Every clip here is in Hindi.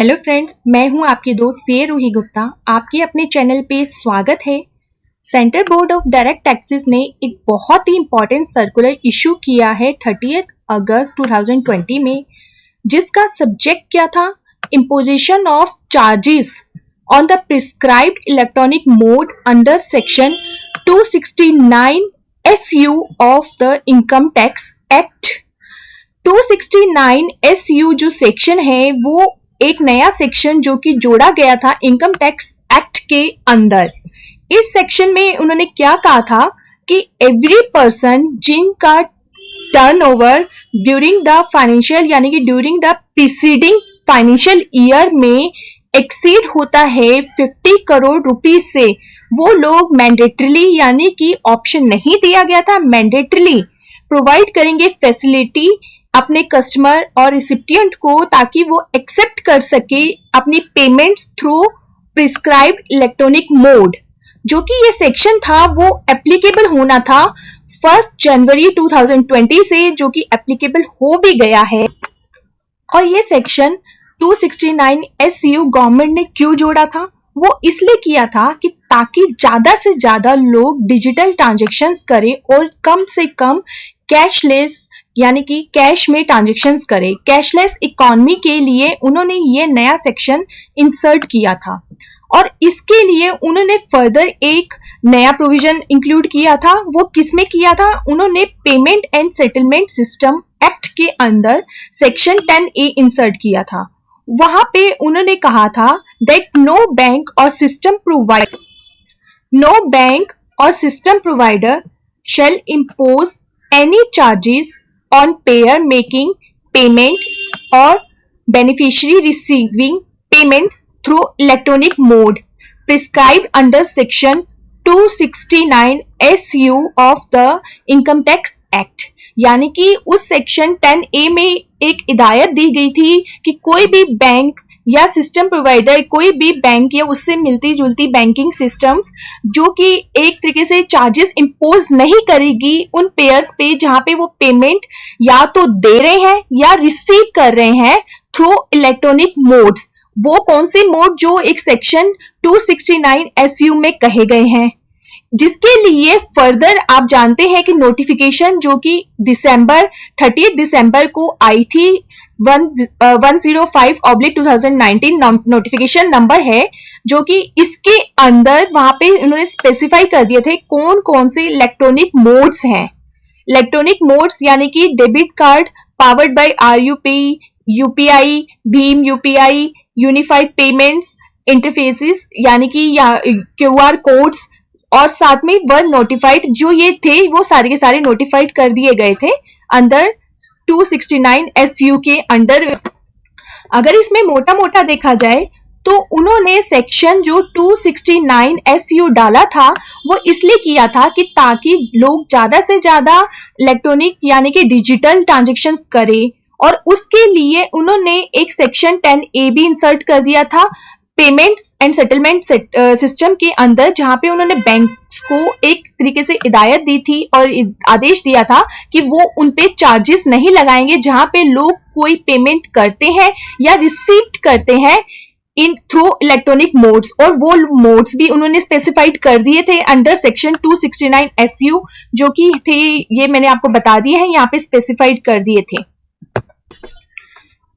हेलो फ्रेंड्स, मैं हूं आपकी दोस्त से रूही गुप्ता। आपके अपने चैनल पे स्वागत है। Central board of direct taxes ने एक बहुत ही इंपॉर्टेंट सर्कुलर इशू किया है 30 अगस्त 2020 में, जिसका सब्जेक्ट क्या था? Imposition of charges on the prescribed electronic mode under section 269 SU of the income tax act. 269 SU जो सेक्शन है वो एक नया सेक्शन जो कि जोड़ा गया था इनकम टैक्स एक्ट के अंदर। इस सेक्शन में उन्होंने क्या कहा था कि एवरी पर्सन जिनका टर्नओवर ड्यूरिंग द फाइनेंशियल यानी कि during the preceding financial year में एक्सीड होता है 50 करोड़ रुपीज से, वो लोग मैंडेटरीली यानी कि ऑप्शन नहीं दिया गया था, मैंडेटरीली प्रोवाइड करेंगे फैसिलिटी अपने कस्टमर और रिसिपिएंट को ताकि वो एक्सेप्ट कर सके अपनी payments through prescribed electronic mode. जो कि ये सेक्शन था वो एप्लीकेबल होना था 1 जनवरी 2020 से, जो कि एप्लीकेबल हो भी गया है। और ये सेक्शन 269 SU गवर्नमेंट ने क्यों जोड़ा था? वो इसलिए किया था कि ताकि ज्यादा से ज्यादा लोग डिजिटल ट्रांजैक्शंस करें और कम से कम कैशलेस यानी कि कैश में ट्रांजैक्शंस करें। कैशलेस इकोनॉमी के लिए उन्होंने ये नया सेक्शन इंसर्ट किया था और इसके लिए उन्होंने फर्दर एक नया प्रोविजन इंक्लूड किया था। वो किसमें किया था? उन्होंने payment and settlement system act के अंदर सेक्शन 10A इंसर्ट किया था। वहां पे उन्होंने कहा था दैट नो बैंक और system provider shall impose any charges on payer making payment or beneficiary receiving payment through electronic mode prescribed under section 269 SU of the Income Tax Act। यानी कि उस सेक्शन 10A में एक हिदायत दी गई थी कि कोई भी बैंक या सिस्टम प्रोवाइडर, कोई भी बैंक या उससे मिलती जुलती बैंकिंग सिस्टम्स जो कि एक तरीके से चार्जेस इंपोज नहीं करेगी उन पेयर्स पे जहां पे वो पेमेंट या तो दे रहे हैं या रिसीव कर रहे हैं थ्रू इलेक्ट्रॉनिक मोड्स। वो कौन से मोड? जो एक सेक्शन 269 SU में कहे गए हैं, जिसके लिए फर्दर आप जानते हैं कि नोटिफिकेशन जो कि 30 दिसंबर को आई थी 105/2019 नोटिफिकेशन नंबर है, जो कि इसके अंदर वहां पे उन्होंने स्पेसिफाई कर दिए थे कौन कौन से इलेक्ट्रॉनिक मोड्स हैं। इलेक्ट्रॉनिक मोड्स यानी कि debit card powered by RUP, UPI, Bhim UPI, unified payments interfaces यानी कि QR कोड्स, और साथ में वन नोटिफाइड जो ये थे वो सारे के सारे नोटिफाइड कर दिए गए थे अंदर 269 SU के अंडर। अगर इसमें मोटा मोटा देखा जाए तो उन्होंने सेक्शन जो 269 SU डाला था वो इसलिए किया था कि ताकि लोग ज्यादा से ज्यादा इलेक्ट्रॉनिक यानी कि डिजिटल ट्रांजैक्शंस करें, और उसके लिए उन्होंने एक सेक्शन 10A भी इंसर्ट कर दिया था पेमेंट्स एंड सेटलमेंट सिस्टम के अंदर, जहां पे उन्होंने बैंक्स को एक तरीके से हिदायत दी थी और आदेश दिया था कि वो उन पे चार्जेस नहीं लगाएंगे जहां पे लोग कोई पेमेंट करते हैं या रिसीव करते हैं इन थ्रू इलेक्ट्रॉनिक मोड्स। और वो मोड्स भी उन्होंने स्पेसिफाइड कर दिए थे अंडर सेक्शन 269 SU, जो कि थे, ये मैंने आपको बता दिए हैं, यहाँ पे स्पेसिफाइड कर दिए थे।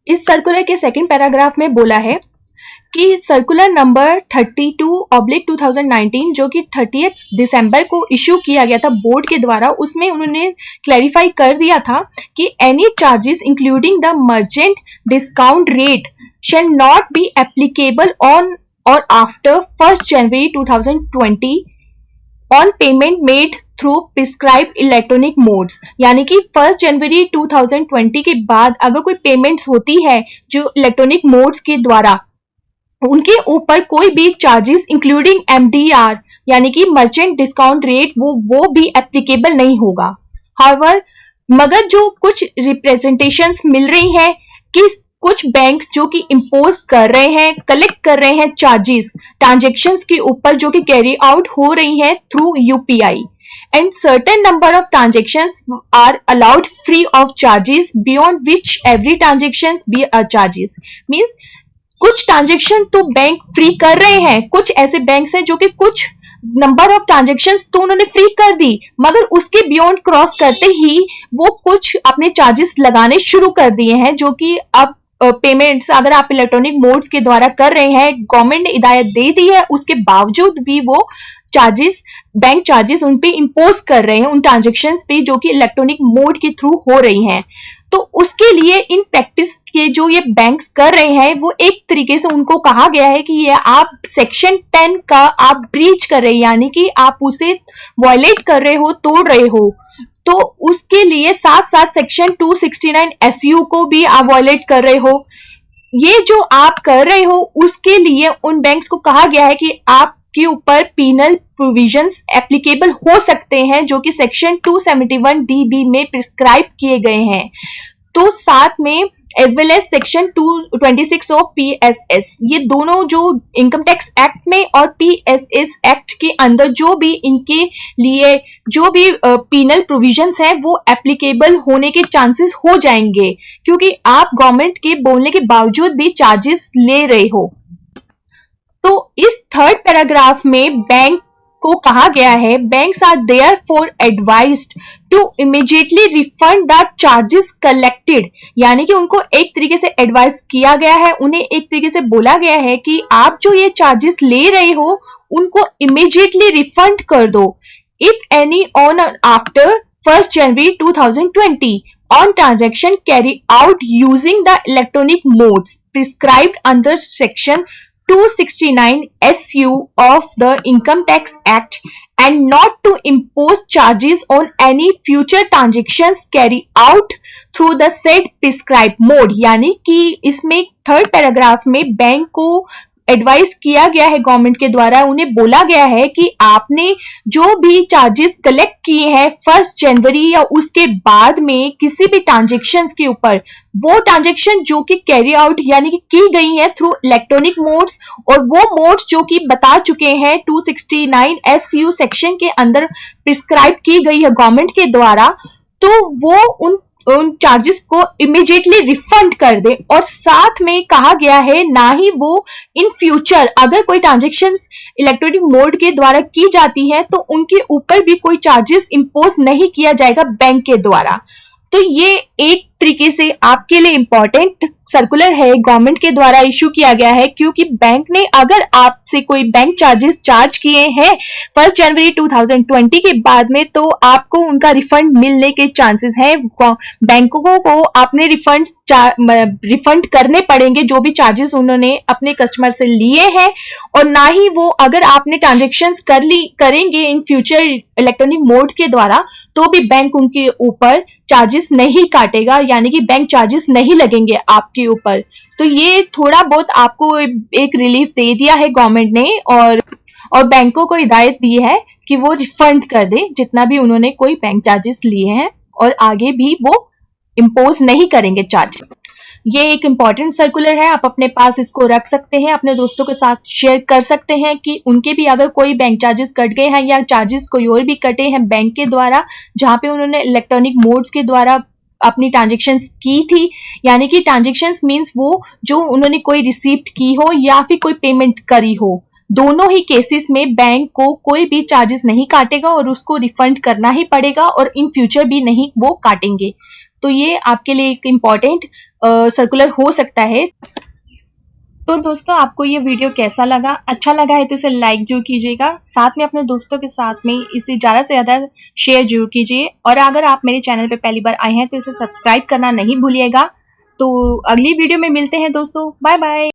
इस सर्कुलर के सेकंड पैराग्राफ में बोला है कि सर्कुलर नंबर 32/2019 जो कि 30 दिसंबर को इशू किया गया था बोर्ड के द्वारा, उसमें उन्होंने क्लैरिफाई कर दिया था कि any charges including the merchant discount rate shall not be applicable on और after 1 January 2020 on payment made through prescribed electronic modes. यानी कि 1 जनवरी 2020 के बाद अगर कोई पेमेंट्स होती है जो इलेक्ट्रॉनिक मोड्स के द्वारा, उनके ऊपर कोई भी चार्जेस इंक्लूडिंग MDR यानी कि मर्चेंट डिस्काउंट रेट वो भी एप्लीकेबल नहीं होगा। हाउएवर, मगर जो कुछ रिप्रेजेंटेशंस मिल रही हैं कि कुछ बैंक्स जो कि इंपोज कर रहे हैं, कलेक्ट कर रहे हैं चार्जेस ट्रांजैक्शंस के ऊपर जो कि कैरी आउट हो रही हैं through UPI, and certain number of transactions are allowed free of charges beyond which every transactions be a charges. Means कुछ ट्रांजेक्शन तो बैंक फ्री कर रहे हैं, कुछ ऐसे बैंक्स हैं जो कि कुछ नंबर ऑफ ट्रांजेक्शन्स तो उन्होंने फ्री कर दी, मगर उसके बियॉन्ड क्रॉस करते ही वो कुछ अपने चार्जेस लगाने शुरू कर दिए हैं, जो कि अब पेमेंट्स अगर आप इलेक्ट्रॉनिक मोड्स के द्वारा कर रहे हैं, गवर्नमेंट ने हिदायत दे दी है, उसके बावजूद भी वो चार्जेस, बैंक चार्जेस उन पे इम्पोज कर रहे हैं उन ट्रांजेक्शन्स पे जो कि इलेक्ट्रॉनिक मोड के थ्रू हो रही हैं। तो उसके लिए इन प्रैक्टिस के जो ये बैंक्स कर रहे हैं, वो एक तरीके से उनको कहा गया है कि ये आप सेक्शन 10 का आप ब्रीच कर रहे हैं, यानी कि आप उसे वायलेट कर रहे हो, तोड़ रहे हो। तो उसके लिए साथ साथ सेक्शन 269 SU को भी आप वायलेट कर रहे हो। ये जो आप कर रहे हो उसके लिए उन बैंक्स को कहा गया है कि आपके ऊपर पीनल प्रोविजंस एप्लीकेबल हो सकते हैं, जो कि सेक्शन 271 DB में प्रिस्क्राइब किए गए हैं। तो साथ में as well as section 226 of PSS, ये दोनों जो इनकम टैक्स एक्ट में और PSS एक्ट के अंदर जो भी इनके लिए जो भी पीनल प्रोविजंस हैं वो एप्लीकेबल होने के चांसेस हो जाएंगे, क्योंकि आप गवर्नमेंट के बोलने के बावजूद भी चार्जेस ले रहे हो। तो इस थर्ड पैराग्राफ में बैंक को कहा गया है, banks are therefore advised to immediately refund the charges collected, यानी कि उनको एक तरीके से एडवाइस किया गया है, उन्हें एक तरीके से बोला गया है कि आप जो ये चार्जेस ले रहे हो उनको इमीडिएटली रिफंड कर दो, if any on after 1 January 2020 on transaction carried out using the electronic modes prescribed under section 269 SU of the Income Tax Act and not to impose charges on any future transactions carried out through the said prescribed mode। यानी कि इसमें थर्ड पैराग्राफ में बैंक को एडवाइस किया गया है, गवर्नमेंट के द्वारा उन्हें बोला गया है कि आपने जो भी चार्जेस कलेक्ट किए हैं 1 जनवरी या उसके बाद में किसी भी ट्रांजेक्शन्स के ऊपर, वो ट्रांजेक्शन जो कि कैरी आउट यानी कि की गई है थ्रू इलेक्ट्रॉनिक मोड्स, और वो मोड्स जो कि बता चुके हैं 269 SU सेक्शन के अंदर प्रिस्क्राइब की गई है गवर्नमेंट के द्वारा, तो वो उन चार्जेस को इमीडिएटली रिफंड कर दे। और साथ में कहा गया है ना ही वो इन फ्यूचर अगर कोई ट्रांजेक्शन्स इलेक्ट्रॉनिक मोड के द्वारा की जाती है तो उनके ऊपर भी कोई चार्जेस इंपोज नहीं किया जाएगा बैंक के द्वारा। तो ये एक तरीके से आपके लिए इंपॉर्टेंट सर्कुलर है, गवर्नमेंट के द्वारा इशू किया गया है, क्योंकि बैंक ने अगर आपसे कोई बैंक चार्जेस चार्ज किए हैं 1 जनवरी 2020 के बाद में, तो आपको उनका रिफंड मिलने के चांसेस हैं। बैंकों को अपने रिफंड करने पड़ेंगे जो भी चार्जेस उन्होंने अपने कस्टमर से लिए हैं, और ना ही वो अगर आपने ट्रांजेक्शन्स करेंगे इन फ्यूचर इलेक्ट्रॉनिक मोड के द्वारा तो भी बैंक उनके ऊपर चार्जेस नहीं काटेगा, यानी कि बैंक चार्जेस नहीं लगेंगे आपके ऊपर। तो ये थोड़ा बहुत आपको एक रिलीफ दे दिया है गवर्नमेंट ने, और बैंकों को हिदायत दी है कि वो रिफंड कर दे जितना भी उन्होंने कोई बैंक चार्जेस लिए हैं, और आगे भी वो इम्पोज नहीं करेंगे चार्ज। ये एक इम्पॉर्टेंट सर्कुलर है, आप अपने पास इसको रख सकते हैं, अपने दोस्तों के साथ शेयर कर सकते हैं कि उनके भी अगर कोई बैंक चार्जेस कट गए हैं या चार्जेस कोई और भी कटे हैं बैंक के द्वारा जहां पे उन्होंने इलेक्ट्रॉनिक मोड्स के द्वारा अपनी ट्रांजेक्शन्स की थी, यानी कि ट्रांजेक्शन्स मीन्स वो जो उन्होंने कोई रिसीप्ट की हो या फिर कोई पेमेंट करी हो, दोनों ही केसेस में बैंक को कोई भी चार्जेस नहीं काटेगा और उसको रिफंड करना ही पड़ेगा, और इन फ्यूचर भी नहीं वो काटेंगे। तो ये आपके लिए एक इम्पॉर्टेंट सर्कुलर हो सकता है। तो दोस्तों, आपको ये वीडियो कैसा लगा? अच्छा लगा है तो इसे लाइक जरूर कीजिएगा, साथ में अपने दोस्तों के साथ में इसे ज़्यादा से ज़्यादा शेयर जरूर कीजिए, और अगर आप मेरे चैनल पे पहली बार आए हैं तो इसे सब्सक्राइब करना नहीं भूलिएगा। तो अगली वीडियो में मिलते हैं दोस्तों, बाय बाय।